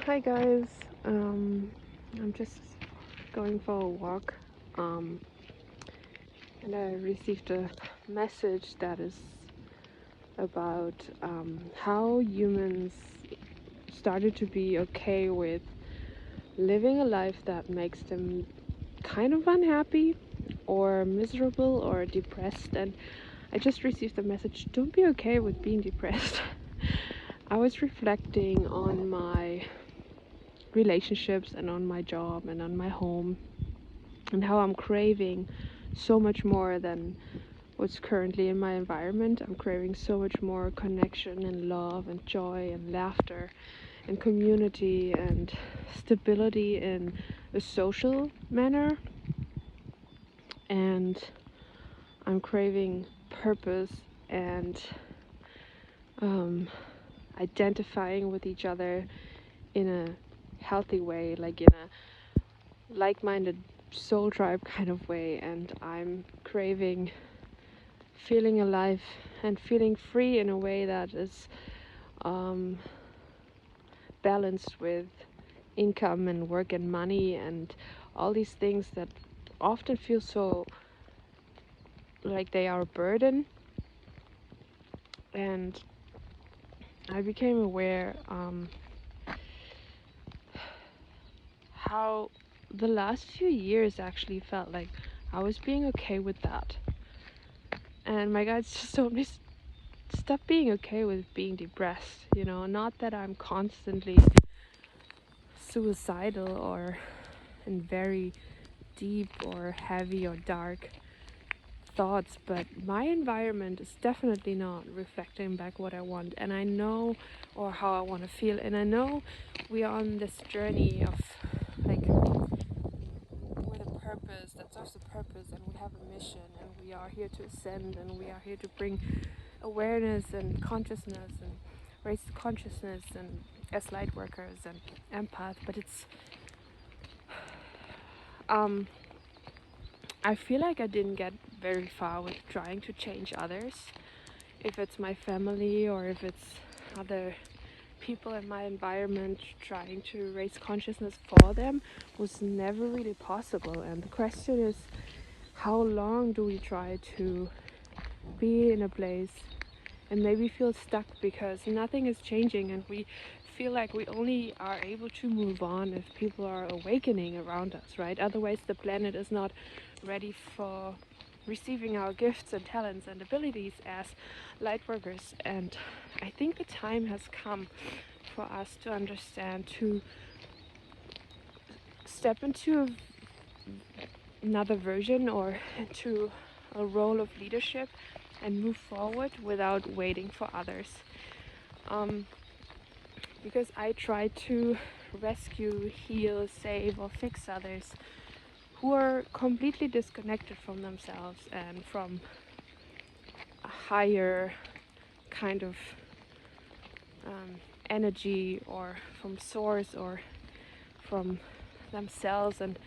Hi guys. I'm just going for a walk. Um, and I received a message that is about how humans started to be okay with living a life that makes them kind of unhappy or miserable or depressed. And I just received the message, don't be okay with being depressed. I was reflecting on my relationships and on my job and on my home and how I'm craving so much more than what's currently in my environment. I'm craving so much more connection and love and joy and laughter and community and stability in a social manner. And I'm craving purpose and um, identifying with each other in a healthy way, like in a like minded soul tribe kind of way. And I'm craving feeling alive and feeling free in a way that is um, balanced with income and work and money and all these things that often feel so like they are a burden. And I became aware how the last few years actually felt like I was being okay with that. And my guides just told me, stop being okay with being depressed, not that I'm constantly suicidal or in very deep or heavy or dark thoughts, but my environment is definitely not reflecting back what I want, and I know, or how I want to feel. And I know we are on this journey of like with a purpose that serves a purpose, and we have a mission, and we are here to ascend, and we are here to bring awareness and consciousness and raise consciousness and as light workers and empath. But it's I feel like I didn't get very far with trying to change others, if it's my family or if it's other people in my environment. Trying to raise consciousness for them was never really possible. And the question is, how long do we try to be in a place and maybe feel stuck because nothing is changing, and we feel like we only are able to move on if people are awakening around us, right? Otherwise the planet is not ready for receiving our gifts and talents and abilities as light workers. And I think the time has come for us to understand, to step into another version or into a role of leadership and move forward without waiting for others. Um, because I try to rescue, heal, save, or fix others who are completely disconnected from themselves and from a higher kind of energy, or from source, or from themselves, and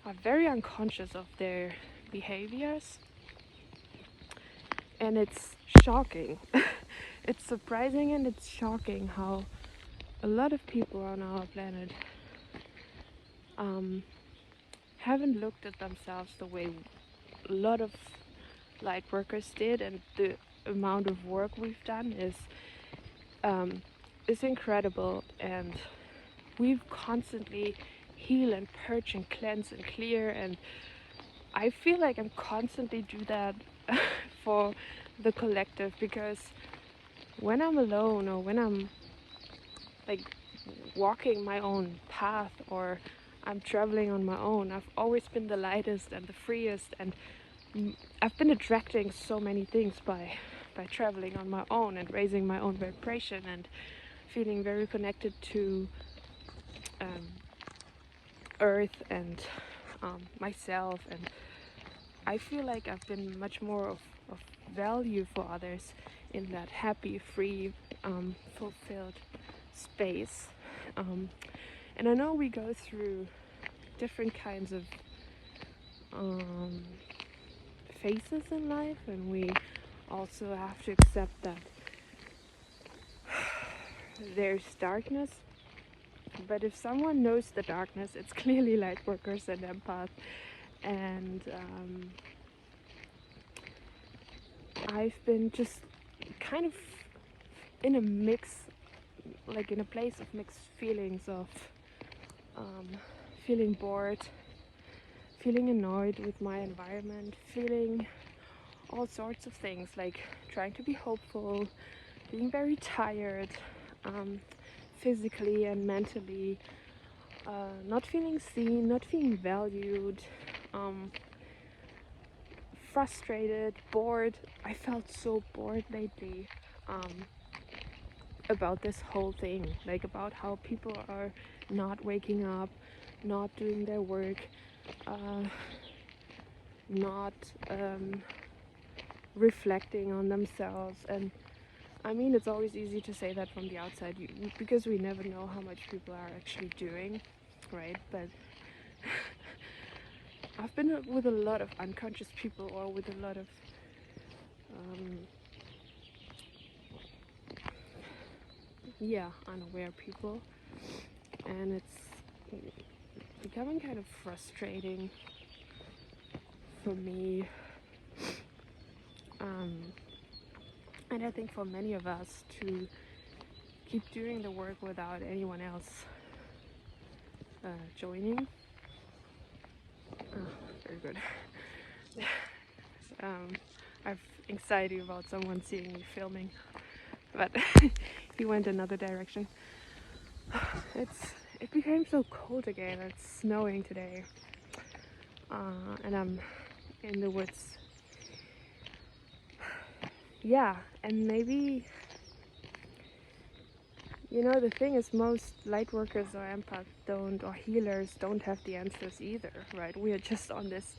are very unconscious of their behaviors. And it's shocking. It's surprising and it's shocking how a lot of people on our planet haven't looked at themselves the way a lot of light workers did. And the amount of work we've done is incredible. And we've constantly heal and purge and cleanse and clear, and I feel like I'm constantly do that for the collective, because when I'm alone, or when I'm like walking my own path, or I'm traveling on my own, I've always been the lightest and the freest. And I've been attracting so many things by traveling on my own and raising my own vibration and feeling very connected to um, earth and myself. And I feel like I've been much more of value for others in that happy, free, fulfilled space. And I know we go through different kinds of phases in life, and we also have to accept that there's darkness But if someone knows the darkness, it's clearly light workers and empath. And I've been just kind of in a mix, like in a place of mixed feelings of feeling bored, feeling annoyed with my environment, feeling all sorts of things, like trying to be hopeful, being very tired, physically and mentally, not feeling seen, not feeling valued, frustrated, bored. I felt so bored lately about this whole thing, like about how people are not waking up, not doing their work, not reflecting on themselves. And I mean, it's always easy to say that from the outside, because we never know how much people are actually doing, right? But I've been with a lot of unconscious people, or with a lot of unaware people, and it's becoming kind of frustrating for me, and I think for many of us, to keep doing the work without anyone else joining. Very good. I have anxiety about someone seeing me filming, but he went another direction. It became so cold again. It's snowing today, and I'm in the woods. Yeah, and maybe, the thing is, most light workers or empaths or healers don't have the answers either, right? We are just on this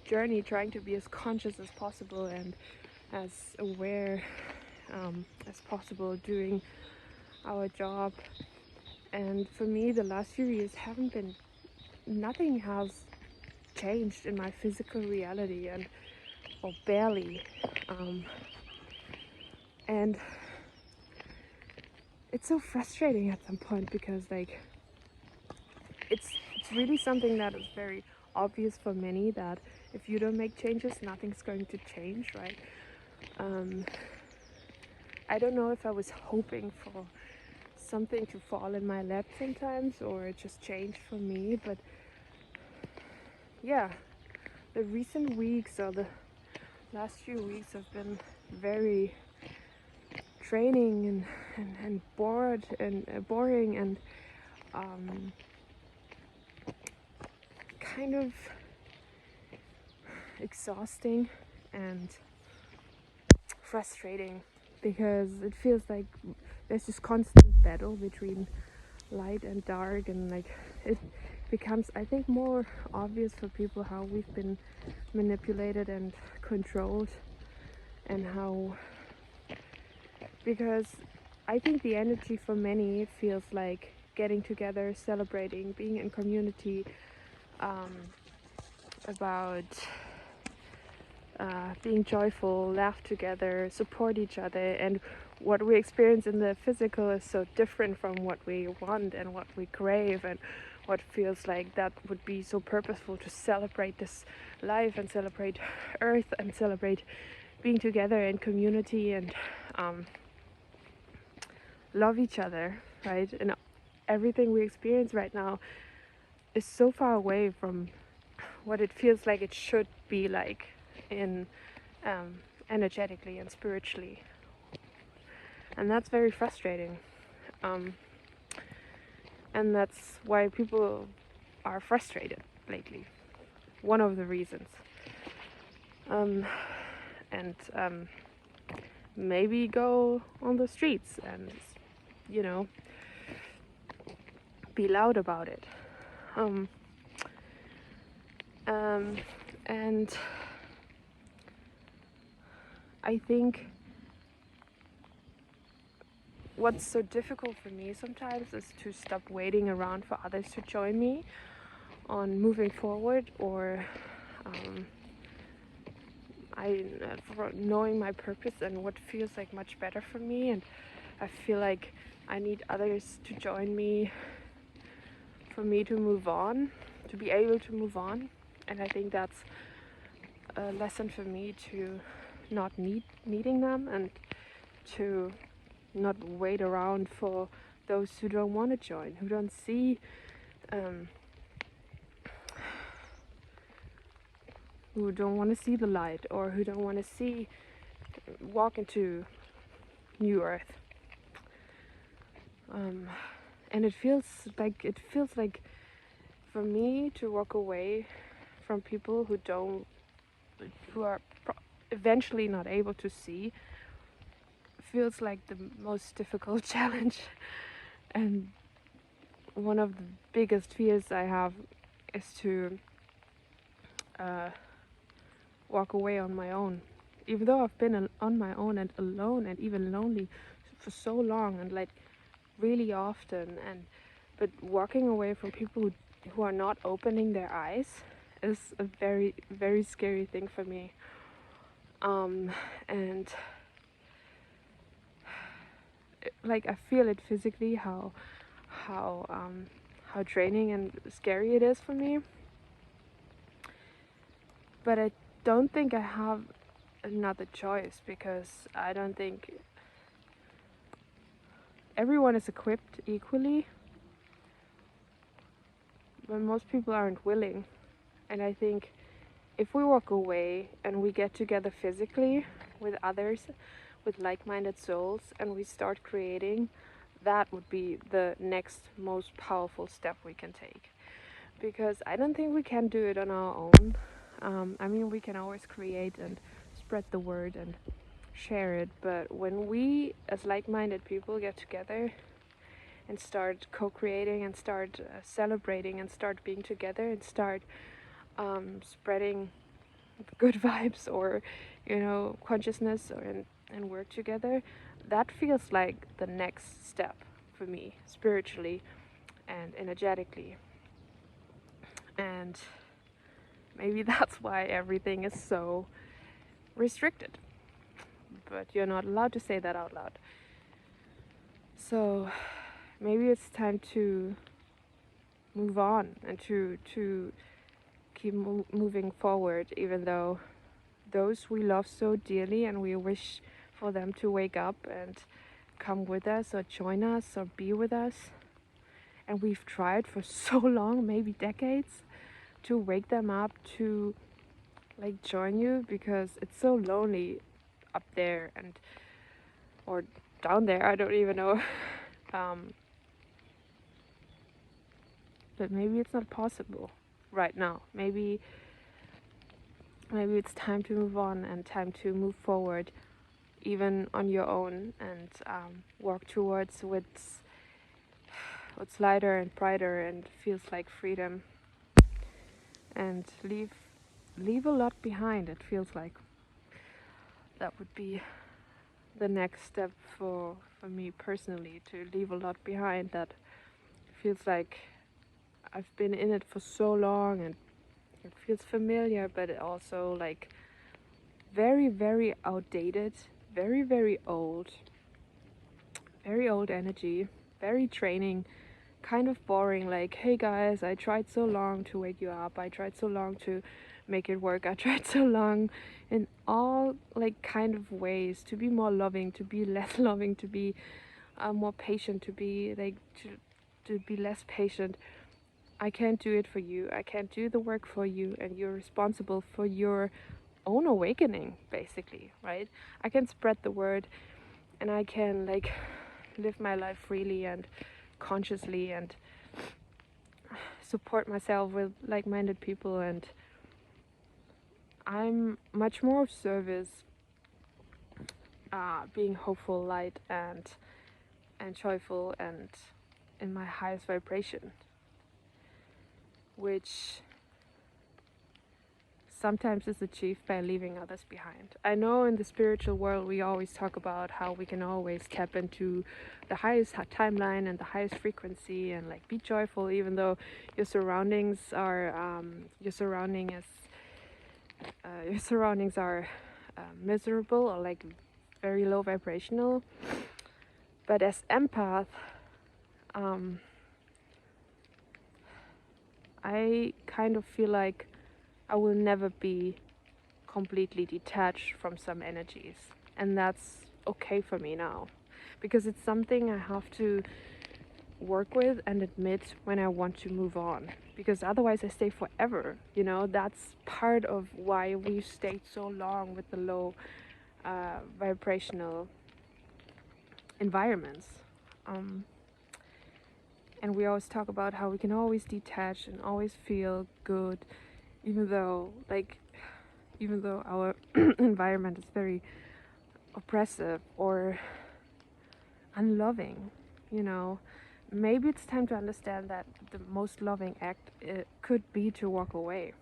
journey trying to be as conscious as possible and as aware as possible, doing our job. And for me, the last few years nothing has changed in my physical reality, or barely. And it's so frustrating at some point, because it's really something that is very obvious for many, that if you don't make changes, nothing's going to change, right? I don't know if I was hoping for something to fall in my lap sometimes, or it just changed for me, but yeah, the recent weeks, or the last few weeks, have been very draining and bored and boring, and kind of exhausting and frustrating, because it feels like there's this constant battle between light and dark, and it becomes, I think, more obvious for people how we've been manipulated and controlled, and how, because I think the energy for many feels like getting together, celebrating, being in community, about being joyful, laugh together, support each other. And what we experience in the physical is so different from what we want and what we crave, and what feels like that would be so purposeful, to celebrate this life and celebrate Earth and celebrate being together in community, and love each other, right? And everything we experience right now is so far away from what it feels like it should be like, in energetically and spiritually, and that's very frustrating, and that's why people are frustrated lately, one of the reasons. And maybe go on the streets and be loud about it, and I think what's so difficult for me sometimes is to stop waiting around for others to join me on moving forward, or for knowing my purpose and what feels like much better for me. And I feel like I need others to join me for me to move on, to be able to move on. And I think that's a lesson for me, to not needing them, and to not wait around for those who don't want to join, who don't see, um, who don't want to see the light, or who don't want to see, walk into new earth. And it feels like for me to walk away from people who are eventually not able to see, feels like the most difficult challenge. And one of the biggest fears I have is to walk away on my own, even though I've been on my own and alone and even lonely for so long, and like really often. And but walking away from people who are not opening their eyes is a very, very scary thing for me. And like I feel it physically, how draining and scary it is for me. But I don't think I have another choice, because I don't think everyone is equipped equally, but most people aren't willing. And I think if we walk away and we get together physically with others, with like-minded souls, and we start creating, that would be the next most powerful step we can take. Because I don't think we can do it on our own. I mean, we can always create and spread the word and share it, but when we as like-minded people get together and start co-creating and start celebrating and start being together and start spreading good vibes, or consciousness, and work together, that feels like the next step for me, spiritually and energetically. And maybe that's why everything is so restricted, but you're not allowed to say that out loud. So maybe it's time to move on and to keep moving forward, even though those we love so dearly and we wish for them to wake up and come with us or join us or be with us. And we've tried for so long, maybe decades, to wake them up to like join you, because it's so lonely up there, and or down there, I don't even know. But maybe it's not possible right now. Maybe it's time to move on and time to move forward, even on your own, and walk towards what's lighter and brighter and feels like freedom, and leave a lot behind. It feels like that would be the next step for me personally, to leave a lot behind that feels like I've been in it for so long, and it feels familiar, but it also like very, very outdated, very, very old energy, very draining, kind of boring. Like, hey guys, I tried so long to wake you up, I tried so long to make it work, I tried so long in all like kind of ways to be more loving, to be less loving, to be more patient, to be like to be less patient. I can't do it for you, I can't do the work for you, and you're responsible for your own awakening, basically, right? I can spread the word, and I can like live my life freely and consciously, and support myself with like-minded people, and I'm much more of service, being hopeful, light, and joyful, and in my highest vibration, which sometimes is achieved by leaving others behind. I know in the spiritual world we always talk about how we can always tap into the highest timeline and the highest frequency, and like be joyful even though your surroundings are miserable or like very low vibrational. But as empath, I kind of feel like I will never be completely detached from some energies. And that's okay for me now. Because it's something I have to work with and admit when I want to move on. Because otherwise I stay forever. You know, that's part of why we stayed so long with the low vibrational environments. Um, and we always talk about how we can always detach and always feel good, even though, even though our environment is very oppressive or unloving, you know. Maybe it's time to understand that the most loving act could be to walk away.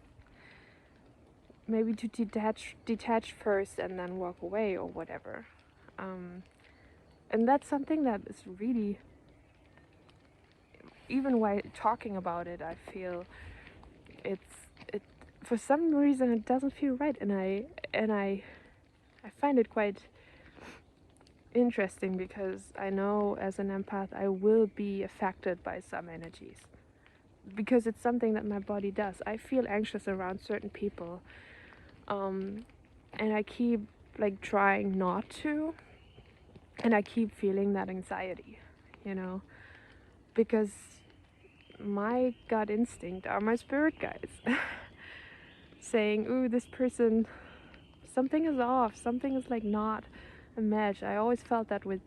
Maybe to detach first and then walk away or whatever. And that's something that is really, even while talking about it, I feel it for some reason it doesn't feel right, and I find it quite interesting because I know as an empath I will be affected by some energies because it's something that my body does. I feel anxious around certain people, and I keep like trying not to, and I keep feeling that anxiety, you know, because my gut instinct are my spirit guides saying, ooh, this person, something is off, something is like not a match. I always felt that with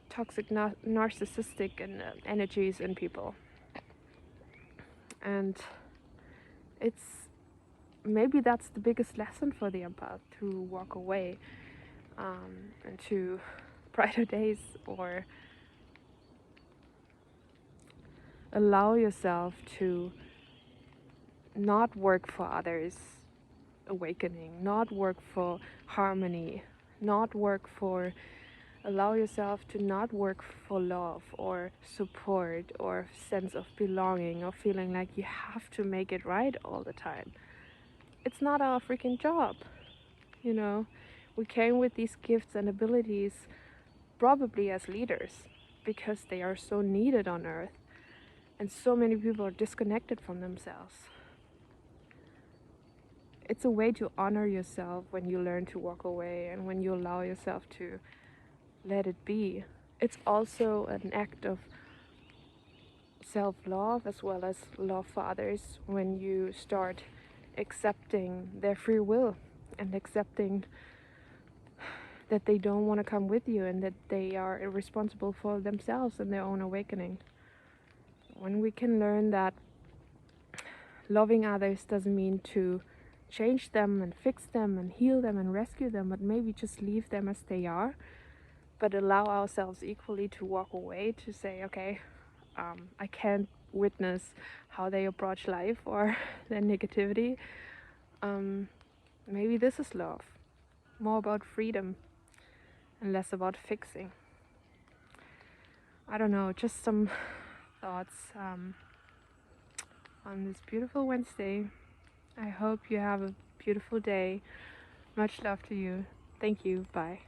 toxic narcissistic and energies in people, and it's maybe that's the biggest lesson for the empath, to walk away into brighter days, or allow yourself to not work for others awakening, not work for harmony, not work for, allow yourself to not work for love or support or sense of belonging or feeling like you have to make it right all the time. It's not our freaking job, you know. We came with these gifts and abilities probably as leaders because they are so needed on earth, and so many people are disconnected from themselves. It's a way to honor yourself when you learn to walk away and when you allow yourself to let it be. It's also an act of self-love as well as love for others when you start accepting their free will and accepting that they don't want to come with you and that they are responsible for themselves and their own awakening. When we can learn that loving others doesn't mean to change them and fix them and heal them and rescue them, but maybe just leave them as they are, but allow ourselves equally to walk away, to say, okay, I can't witness how they approach life or their negativity. Maybe this is love, more about freedom and less about fixing. I don't know, just some thoughts on this beautiful Wednesday. I hope you have a beautiful day. Much love to you. Thank you. Bye.